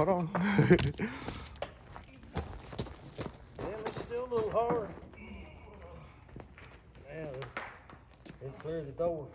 hold on. Damn, it's still a little hard. Yeah, it cleared the door.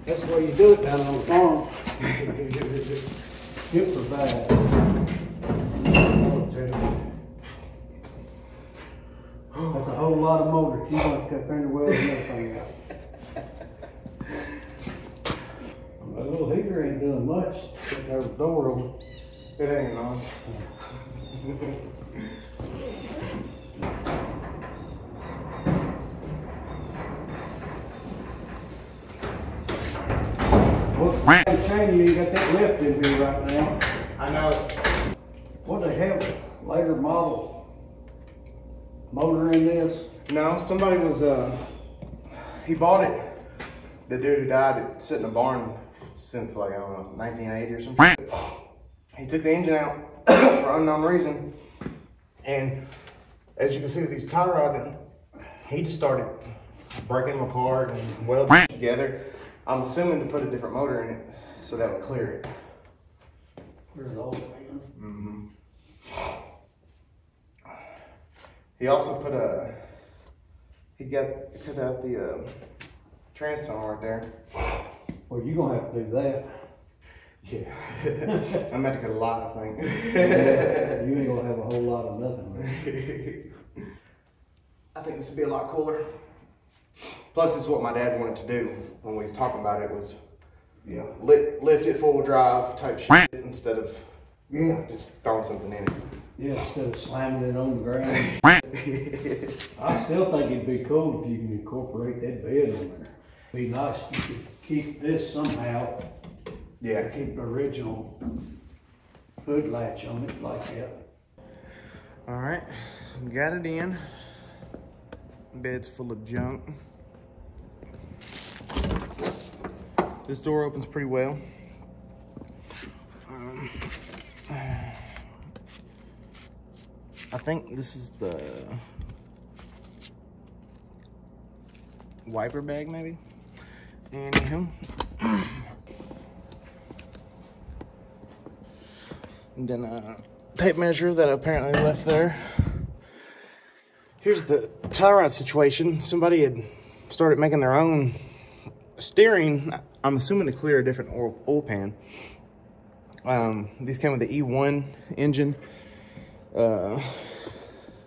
That's the way you do it down on the farm. Good for bad. That's a whole lot of motor. You want to cut fender welds and everything out. My little heater ain't doing much. Sitting there with the door open. It ain't on. What's the shame you got that lift in here right now? I know. What the hell? Later model motor in this? No, somebody was, he bought it. The dude who died, it sit in a barn since like, I don't know, 1980 or something. He took the engine out for unknown reason. And as you can see with these tie rods, he just started breaking them apart and welding it together. I'm assuming to put a different motor in it so that would clear it. Clear the old one. Mm-hmm. He also put cut out the trans tunnel right there. Well, you're gonna have to do that. Yeah. I'm about to cut a lot, I think. Yeah, you ain't gonna have a whole lot of nothing. I think this would be a lot cooler. Plus, it's what my dad wanted to do when we was talking about it, was lift it full drive type shit instead of just throwing something in it. Yeah, instead of slamming it on the ground. I still think it'd be cool if you can incorporate that bed on there. Be nice if you could keep this somehow. Yeah. Keep the original hood latch on it like that. All right, got it in. Bed's full of junk. This door opens pretty well. I think this is the wiper bag, maybe. Anywho. And then a tape measure that I apparently left there. Here's the tie rod situation. Somebody had started making their own steering, I'm assuming to clear a different oil pan. These came with the E1 engine. It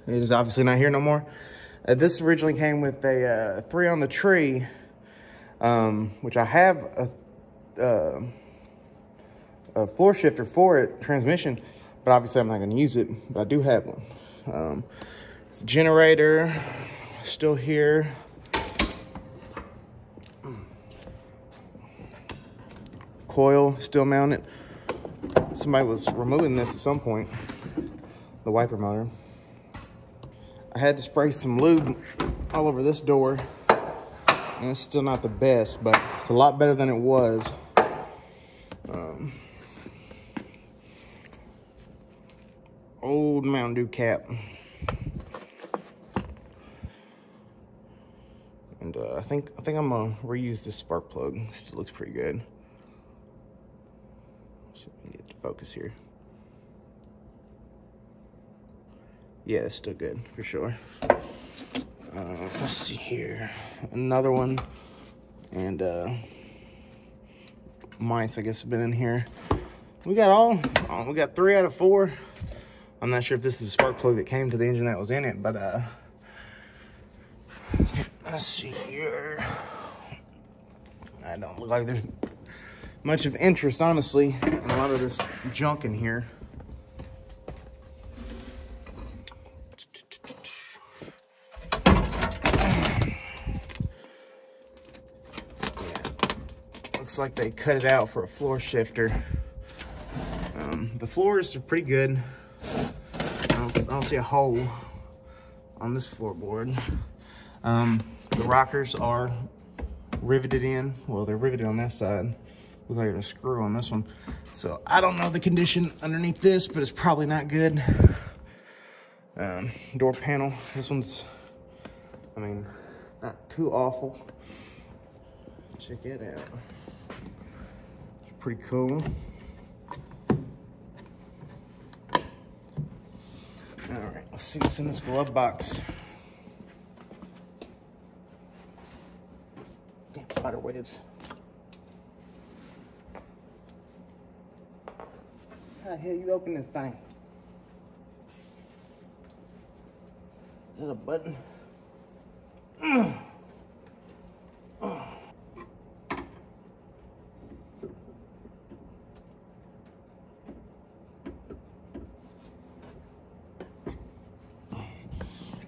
is obviously not here no more. This originally came with a 3 on the tree, which I have a floor shifter for it, transmission, but obviously I'm not going to use it, but I do have one. It's a generator, still here. Coil, still mounted. Somebody was removing this at some point, the wiper motor. I had to spray some lube all over this door, and it's still not the best, but it's a lot better than it was. Old Mountain Dew cap. And I think I'm gonna reuse this spark plug. It still looks pretty good. So we get to focus here. Yeah, it's still good for sure. Let's see here, another one, and mice I guess have been in here. We got 3 out of 4. I'm not sure if this is a spark plug that came to the engine that was in it, but let's see here. I don't look like there's much of interest, honestly, in a lot of this junk in here. Yeah. Looks like they cut it out for a floor shifter. The floors are pretty good. I don't see a hole on this floorboard. The rockers are riveted in. Well, they're riveted on that side. Looks like there's a screw on this one. So I don't know the condition underneath this, but it's probably not good. Door panel. This one's, I mean, not too awful. Check it out. It's pretty cool. All right, let's see what's in this glove box. Damn spider webs. How the hell you open this thing? Is that a button?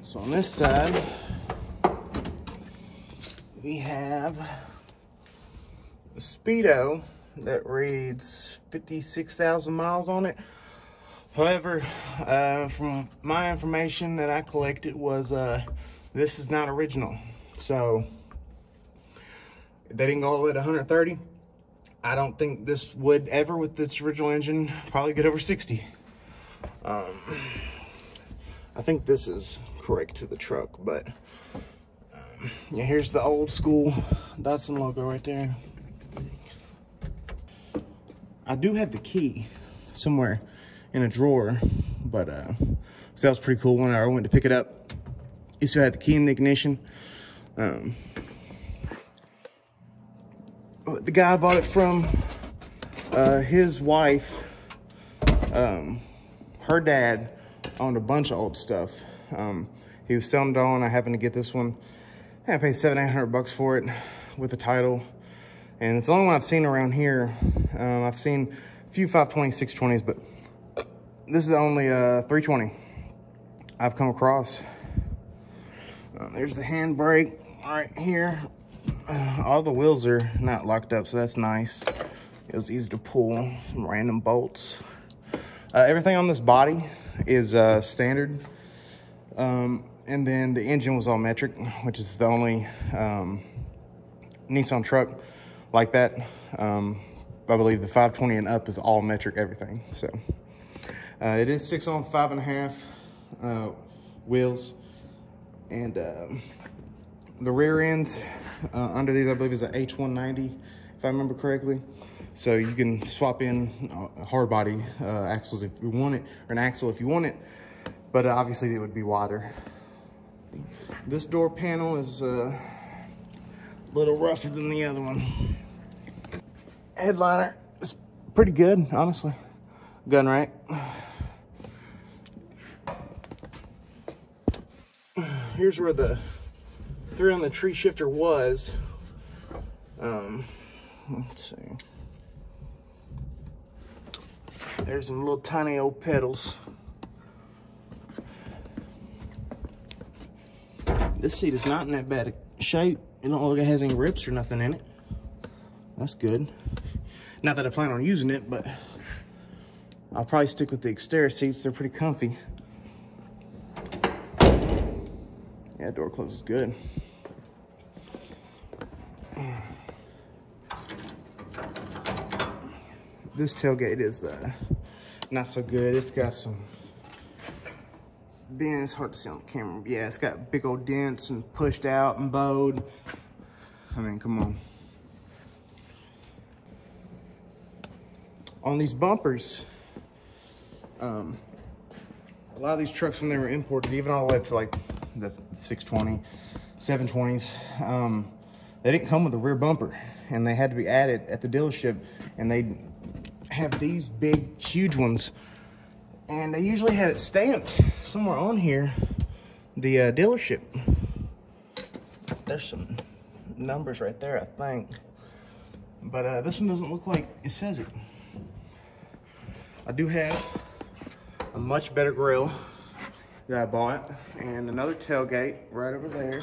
So on this side, we have a Speedo that reads 56,000 miles on it. However, from my information that I collected was this is not original. So they didn't go all the way to 130. I don't think this would ever, with its original engine, probably get over 60. I think this is correct to the truck, but yeah, here's the old school Datsun logo right there. I do have the key somewhere in a drawer, but so that was pretty cool. When I went to pick it up, he still had the key in the ignition. The guy I bought it from, his wife, her dad owned a bunch of old stuff. He was selling it all, and I happened to get this one. I paid $700-800 for it with the title, and it's the only one I've seen around here. I've seen a few 520, 620s, but this is the only 320 I've come across. There's the handbrake right here. All the wheels are not locked up, so that's nice. It was easy to pull. Some random bolts. Everything on this body is standard. And then the engine was all metric, which is the only Nissan truck like that. I believe the 520 and up is all metric everything. So it is 6 on 5.5 wheels, and the rear ends under these, I believe, is an H190 if I remember correctly. So you can swap in hard body axles if you want it, or an axle if you want it, but obviously it would be wider. This door panel is a little rougher than the other one. Headliner is pretty good, honestly. Gun rack. Here's where the 3 on the tree shifter was. Let's see. There's some little tiny old pedals. This seat is not in that bad a shape. It don't look like it has any rips or nothing in it. That's good. Not that I plan on using it, but I'll probably stick with the exterior seats. They're pretty comfy. Yeah, door closes good. This tailgate is not so good. It's got some bends. It's hard to see on the camera. Yeah, it's got big old dents and pushed out and bowed. I mean, come on. On these bumpers, a lot of these trucks, when they were imported, even all the way up to like the 620, 720s, they didn't come with a rear bumper, and they had to be added at the dealership, and they have these big, huge ones, and they usually have it stamped somewhere on here, the dealership. There's some numbers right there, I think, but this one doesn't look like it says it. I do have a much better grill that I bought, and another tailgate right over there,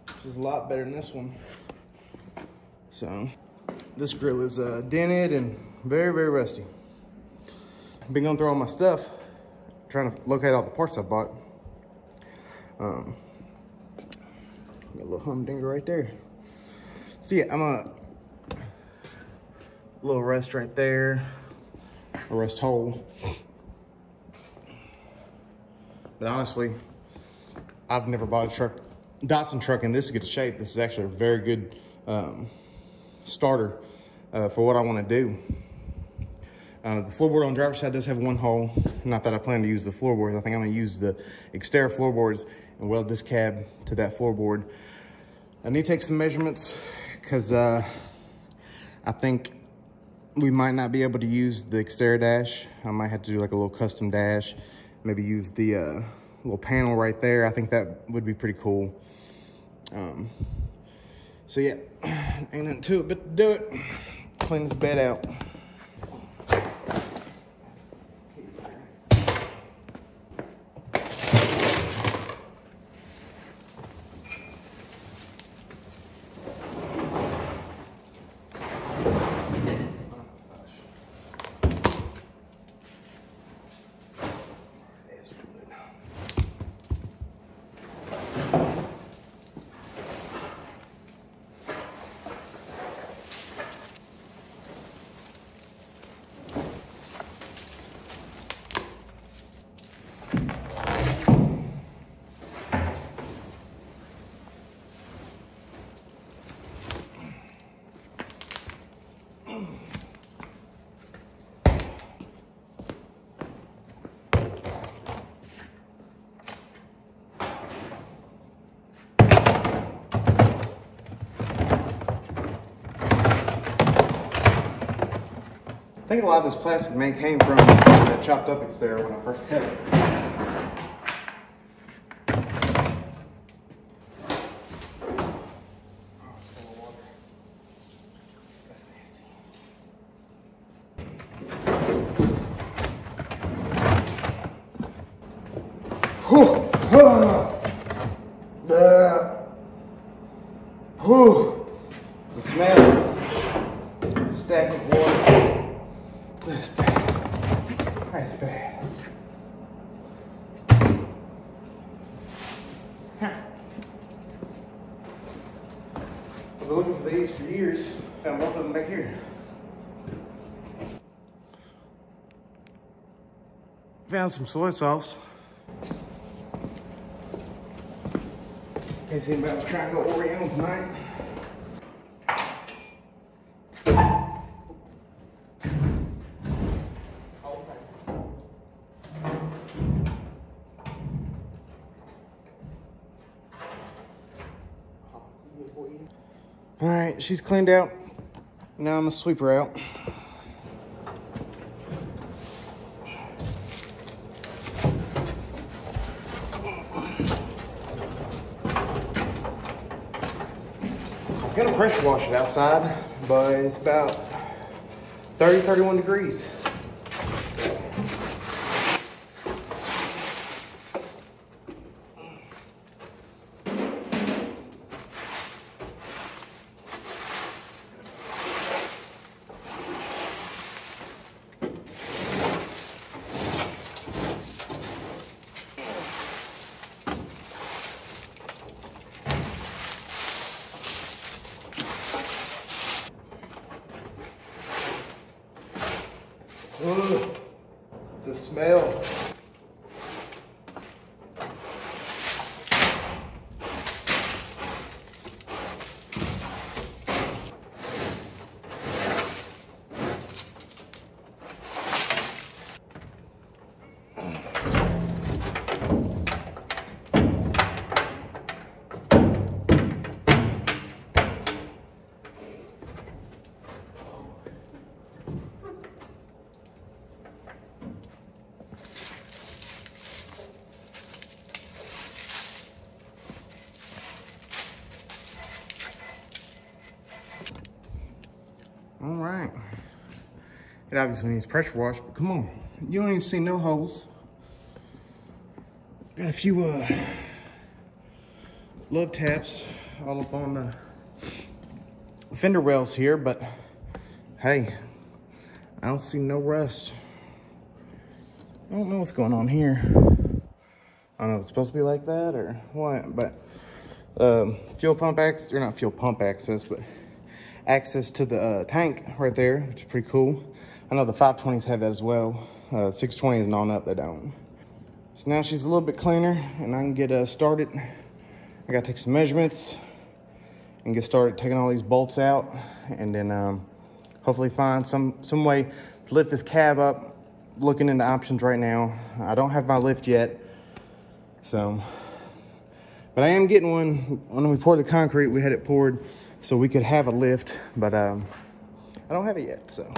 which is a lot better than this one. So this grill is dented and very, very rusty. I've been going through all my stuff, trying to locate all the parts I bought. Got a little humdinger right there. So yeah, I'm a little rust right there, a rust hole. But honestly, I've never bought a Datsun truck in this good shape. This is actually a very good starter for what I want to do. The floorboard on the driver's side does have one hole. Not that I plan to use the floorboards. I think I'm gonna use the exterior floorboards and weld this cab to that floorboard. I need to take some measurements because I think we might not be able to use the exterior dash. I might have to do like a little custom dash. Maybe use the little panel right there. I think that would be pretty cool. So yeah, ain't nothing to it but to do it. Clean this bed out. I think a lot of this plastic may came from that chopped up exterior when I first cut it. Oh, it's full of water. That's nasty. The smell. Stagnant water. That's bad. That's bad. I've been looking for these for years. Found both of them back here. Found some soy sauce. In case anybody was trying to go Oriental tonight. All right, she's cleaned out. Now I'm gonna sweep her out. I was gonna pressure wash it outside, but it's about 30, 31 degrees. Ugh, the smell. All right. It obviously needs pressure wash, but come on. You don't even see no holes. Got a few love taps all up on the fender wells here, but hey, I don't see no rust. I don't know what's going on here. I don't know if it's supposed to be like that or what, but fuel pump access, or not fuel pump access, but access to the tank right there, which is pretty cool. I know the 520s have that as well. 620s and on up, they don't. So now she's a little bit cleaner and I can get started. I gotta take some measurements and get started taking all these bolts out, and then hopefully find some way to lift this cab up. Looking into options right now. I don't have my lift yet, so, but I am getting one. When we poured the concrete, we had it poured so we could have a lift, but I don't have it yet, so